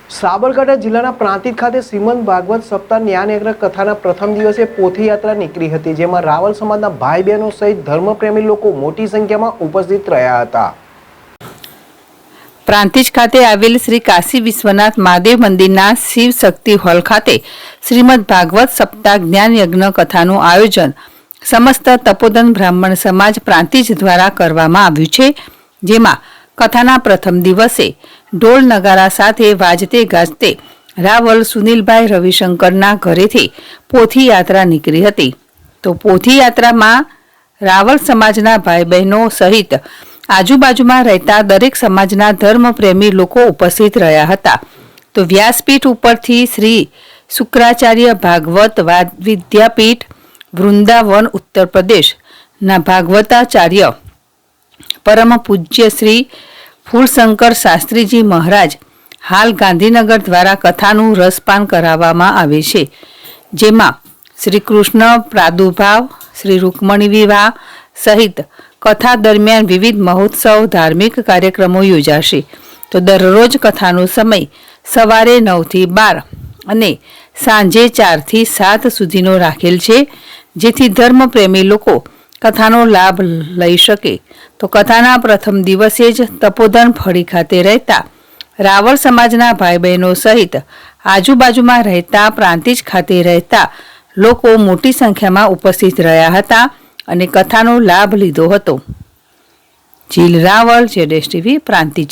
સાબરકાંઠા જિલ્લાના પ્રાંતિજ ખાતે શ્રીમદ ભાગવત સપ્તાહ જ્ઞાનયજ્ઞ કથાના પ્રથમ દિવસે પોથીયાત્રા નીકળી હતી, જેમાં રાવલ સમાજના ભાઈ બહેનો સહિત ધર્મપ્રેમી લોકો મોટી સંખ્યામાં ઉપસ્થિત રહ્યા હતા. પ્રાંતિજ ખાતે આવેલ શ્રી કાશી વિશ્વનાથ મહાદેવ મંદિરના શિવ શક્તિ હોલ ખાતે શ્રીમદ ભાગવત સપ્તાહ જ્ઞાન યજ્ઞ કથાનું આયોજન સમસ્ત તપોધન બ્રાહ્મણ સમાજ પ્રાંતિજ દ્વારા કરવામાં આવ્યું છે, જેમાં કથાના પ્રથમ દિવસે ઢોલ નગારા સાથે વાજતે ગાજતે રાવલ સુનિલભાઈ રવિશંકરના ઘરેથી પોથી યાત્રા નીકળી હતી. તો પોથી યાત્રામાં રાવલ સમાજના ભાઈ બહેનો સહિત આજુબાજુમાં રહેતા દરેક સમાજના ધર્મપ્રેમી લોકો ઉપસ્થિત રહ્યા હતા. તો વ્યાસપીઠ ઉપરથી શ્રી શુક્રાચાર્ય ભાગવત વિદ્યાપીઠ વૃંદાવન ઉત્તર પ્રદેશના ભાગવતાચાર્ય પરમ પૂજ્ય શ્રી ફૂલશંકર શાસ્ત્રીજી મહારાજ હાલ ગાંધીનગર દ્વારા કથાનું રસપાન કરાવવામાં આવે છે, જેમાં શ્રી કૃષ્ણ પ્રાદુર્ભાવ, શ્રી રૂકમણી વિવાહ સહિત કથા દરમિયાન વિવિધ મહોત્સવ ધાર્મિક કાર્યક્રમો યોજાશે. તો દરરોજ કથાનો સમય સવારે 9 થી 12 અને સાંજે 4 થી 7 સુધીનો રાખેલ છે, જેથી ધર્મપ્રેમી લોકો કથાનો લાભ લઈ શકે. તો કથાના પ્રથમ દિવસે જ તપોધન ફળી ખાતે રહેતા રાવળ સમાજના ભાઈ બહેનો સહિત આજુબાજુમાં રહેતા પ્રાંતિજ ખાતે રહેતા લોકો મોટી સંખ્યામાં ઉપસ્થિત રહ્યા હતા અને કથાનો લાભ લીધો હતો. જીલ રાવળ, ZSTV પ્રાંતિજ.